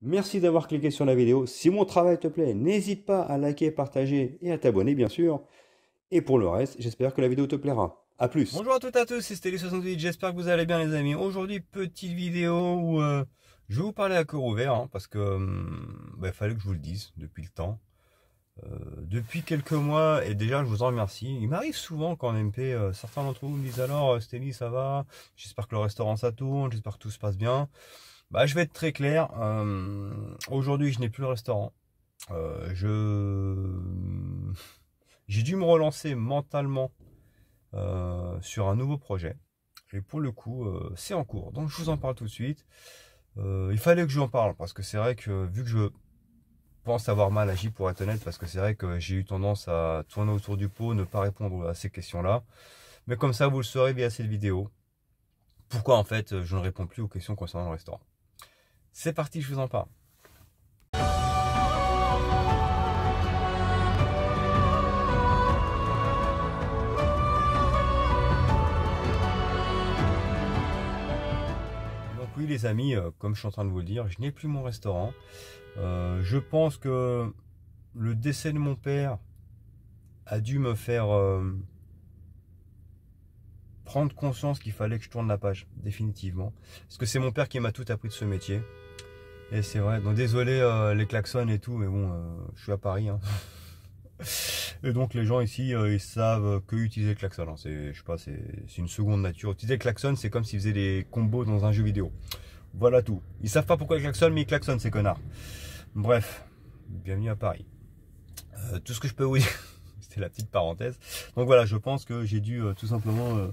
Merci d'avoir cliqué sur la vidéo. Si mon travail te plaît, n'hésite pas à liker, partager et à t'abonner, bien sûr. Et pour le reste, j'espère que la vidéo te plaira. À plus. Bonjour à toutes et à tous, c'est Steli68, j'espère que vous allez bien les amis. Aujourd'hui, petite vidéo où je vais vous parler à cœur ouvert, hein, parce que il fallait que je vous le dise depuis le temps. Depuis quelques mois, et déjà je vous en remercie. Il m'arrive souvent qu'en MP, certains d'entre vous me disent alors Steli ça va, j'espère que le restaurant ça tourne, j'espère que tout se passe bien. Je vais être très clair, aujourd'hui je n'ai plus le restaurant. J'ai dû me relancer mentalement sur un nouveau projet. Et pour le coup, c'est en cours. Donc je vous en parle tout de suite. Il fallait que je vous en parle parce que c'est vrai que vu que je pense avoir mal agi pour être honnête, parce que c'est vrai que j'ai eu tendance à tourner autour du pot, ne pas répondre à ces questions-là. Mais comme ça, vous le saurez via cette vidéo. Pourquoi en fait je ne réponds plus aux questions concernant le restaurant. C'est parti, je vous en parle. Donc oui les amis, comme je suis en train de vous le dire, je n'ai plus mon restaurant. Je pense que le décès de mon père a dû me faire prendre conscience qu'il fallait que je tourne la page, définitivement. Parce que c'est mon père qui m'a tout appris de ce métier. Et c'est vrai, donc désolé les klaxons et tout, mais bon, je suis à Paris. Hein. Et donc les gens ici, ils savent que utiliser le klaxon. Hein. Je sais pas, c'est une seconde nature. Utiliser le klaxon, c'est comme s'ils faisaient des combos dans un jeu vidéo. Voilà tout. Ils savent pas pourquoi ils klaxonnent, mais ils klaxonnent ces connards. Bref, bienvenue à Paris. Tout ce que je peux vous dire, c'était la petite parenthèse. Donc voilà, je pense que j'ai dû tout simplement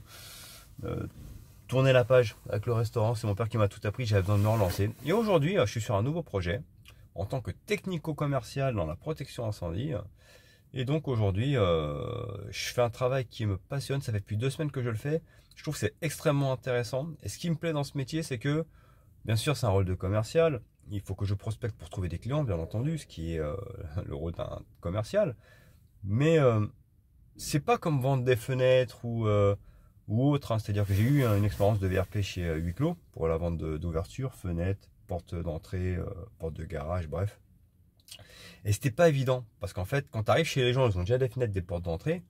tourner la page avec le restaurant. C'est mon père qui m'a tout appris, j'avais besoin de me relancer. Et aujourd'hui, je suis sur un nouveau projet en tant que technico-commercial dans la protection incendie. Et donc aujourd'hui, je fais un travail qui me passionne. Ça fait depuis 2 semaines que je le fais. Je trouve que c'est extrêmement intéressant. Et ce qui me plaît dans ce métier, c'est que, bien sûr, c'est un rôle de commercial. Il faut que je prospecte pour trouver des clients, bien entendu, ce qui est le rôle d'un commercial. Mais c'est pas comme vendre des fenêtres ou autre. Hein. C'est-à-dire que j'ai eu une expérience de VRP chez Huisclos pour la vente d'ouverture, fenêtres, porte d'entrée, porte de garage, bref. Et c'était pas évident parce qu'en fait, quand tu arrives chez les gens, ils ont déjà des fenêtres, des portes d'entrée.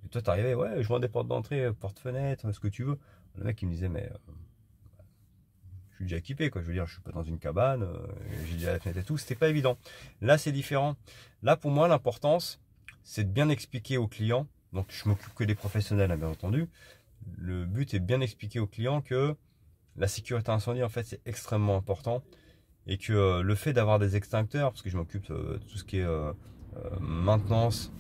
Et toi, tu arrivais, ouais, je vends des portes d'entrée, porte-fenêtres, ce que tu veux. Le mec, il me disait, mais je suis déjà équipé, quoi. Je veux dire, je suis pas dans une cabane, j'ai déjà la fenêtre et tout. C'était pas évident. Là, c'est différent. Là, pour moi, l'importance, c'est de bien expliquer aux clients. Donc, je m'occupe que des professionnels, hein, bien entendu. Le but est de bien expliquer aux clients que la sécurité incendie, en fait, c'est extrêmement important. Et que le fait d'avoir des extincteurs, parce que je m'occupe de tout ce qui est maintenance,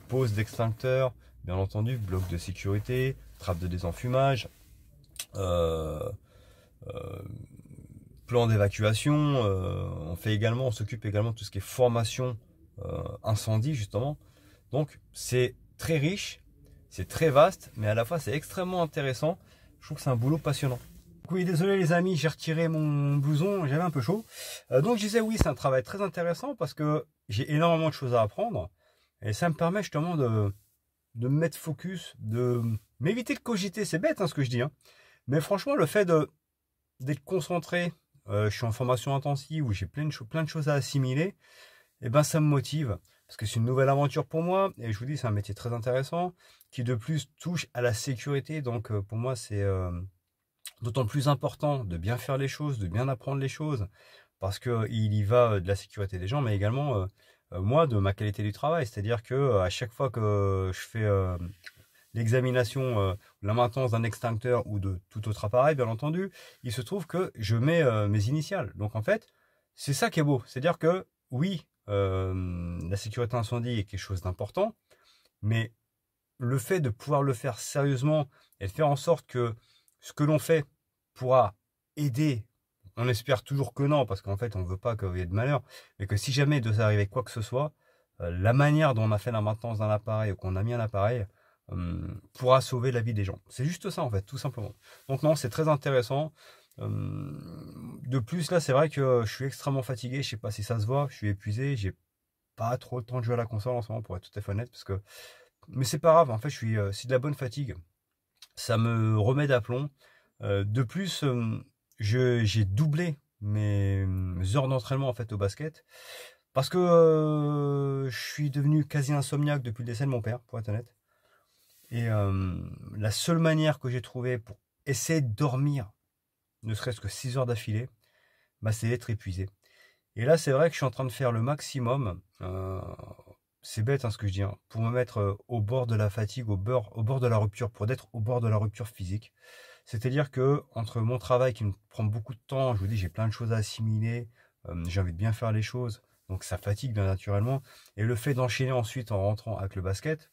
pose d'extincteurs, bien entendu, bloc de sécurité, trappe de désenfumage, euh, euh, plan d'évacuation. On s'occupe également de tout ce qui est formation incendie justement. Donc c'est très riche, c'est très vaste, mais à la fois c'est extrêmement intéressant. Je trouve que c'est un boulot passionnant. Oui, désolé les amis, j'ai retiré mon blouson, j'avais un peu chaud. Donc je disais oui, c'est un travail très intéressant parce que j'ai énormément de choses à apprendre et ça me permet justement de me mettre focus, de m'éviter de cogiter. C'est bête hein, ce que je dis, hein. Mais franchement, le fait d'être concentré, je suis en formation intensive où j'ai plein de choses à assimiler, et ben ça me motive parce que c'est une nouvelle aventure pour moi et je vous dis c'est un métier très intéressant qui de plus touche à la sécurité. Donc pour moi c'est d'autant plus important de bien faire les choses, de bien apprendre les choses, parce qu'il y va de la sécurité des gens, mais également moi de ma qualité du travail. C'est-à-dire que à chaque fois que je fais l'examination, la maintenance d'un extincteur ou de tout autre appareil, bien entendu, il se trouve que je mets mes initiales. Donc en fait, c'est ça qui est beau. C'est-à-dire que oui, la sécurité incendie est quelque chose d'important, mais le fait de pouvoir le faire sérieusement et de faire en sorte que ce que l'on fait pourra aider, on espère toujours que non, parce qu'en fait on ne veut pas qu'il y ait de malheur, mais que si jamais il devait arriver quoi que ce soit, la manière dont on a fait la maintenance d'un appareil ou qu'on a mis un appareil pourra sauver la vie des gens. C'est juste ça en fait, tout simplement. Donc non, c'est très intéressant. De plus là, c'est vrai que je suis extrêmement fatigué, je sais pas si ça se voit, je suis épuisé, j'ai pas trop le temps de jouer à la console en ce moment pour être tout à fait honnête, parce que mais c'est pas grave, en fait, c'est de la bonne fatigue. Ça me remet d'aplomb. De plus, j'ai doublé mes heures d'entraînement en fait au basket. Parce que je suis devenu quasi insomniaque depuis le décès de mon père, pour être honnête. Et la seule manière que j'ai trouvé pour essayer de dormir, ne serait-ce que 6 heures d'affilée, bah, c'est d'être épuisé. Et là, c'est vrai que je suis en train de faire le maximum. C'est bête hein, ce que je dis, hein, pour me mettre au bord de la fatigue, au bord de la rupture, pour être au bord de la rupture physique. C'est-à-dire que entre mon travail qui me prend beaucoup de temps, je vous dis, j'ai plein de choses à assimiler, j'ai envie de bien faire les choses, donc ça fatigue bien naturellement. Et le fait d'enchaîner ensuite en rentrant avec le basket,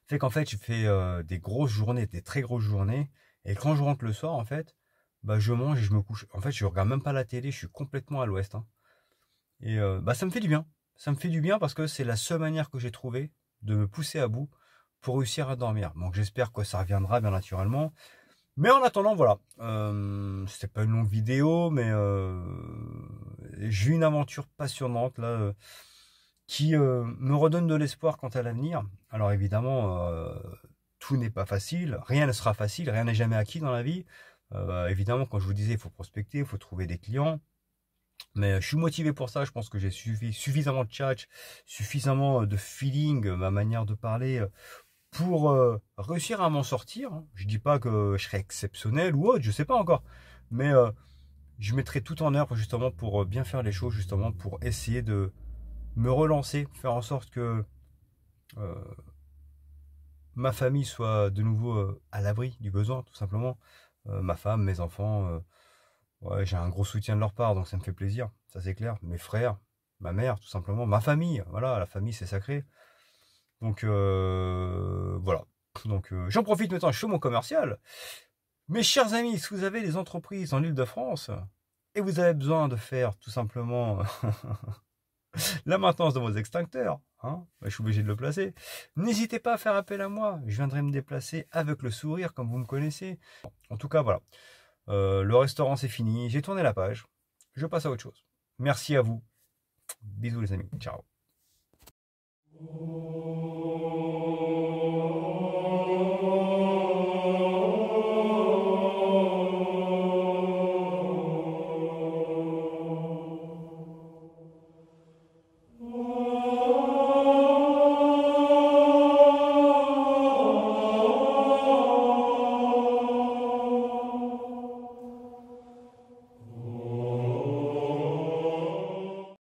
fait qu'en fait, je fais des grosses journées, des très grosses journées. Et quand je rentre le soir, en fait, bah, je mange et je me couche. En fait, je regarde même pas la télé, je suis complètement à l'ouest. Hein. Et bah, ça me fait du bien. Ça me fait du bien parce que c'est la seule manière que j'ai trouvé de me pousser à bout pour réussir à dormir. Donc j'espère que ça reviendra bien naturellement. Mais en attendant, voilà. C'était pas une longue vidéo, mais j'ai eu une aventure passionnante là qui me redonne de l'espoir quant à l'avenir. Alors évidemment, tout n'est pas facile, rien ne sera facile, rien n'est jamais acquis dans la vie. Évidemment, quand je vous disais, il faut prospecter, il faut trouver des clients. Mais je suis motivé pour ça, je pense que j'ai suffisamment de tchatch, suffisamment de feeling, ma manière de parler, pour réussir à m'en sortir. Je dis pas que je serai exceptionnel ou autre, je sais pas encore. Mais je mettrai tout en œuvre justement pour bien faire les choses, justement pour essayer de me relancer, faire en sorte que ma famille soit de nouveau à l'abri du besoin, tout simplement. Ma femme, mes enfants, ouais, j'ai un gros soutien de leur part, donc ça me fait plaisir, ça c'est clair. Mes frères, ma mère, tout simplement, ma famille, voilà, la famille c'est sacré. Donc voilà. Donc j'en profite maintenant, je fais mon commercial. Mes chers amis, si vous avez des entreprises en Île-de-France et vous avez besoin de faire tout simplement la maintenance de vos extincteurs, hein, je suis obligé de le placer. N'hésitez pas à faire appel à moi. Je viendrai me déplacer avec le sourire, comme vous me connaissez. En tout cas, voilà. Le restaurant, c'est fini. J'ai tourné la page. Je passe à autre chose. Merci à vous. Bisous les amis. Ciao.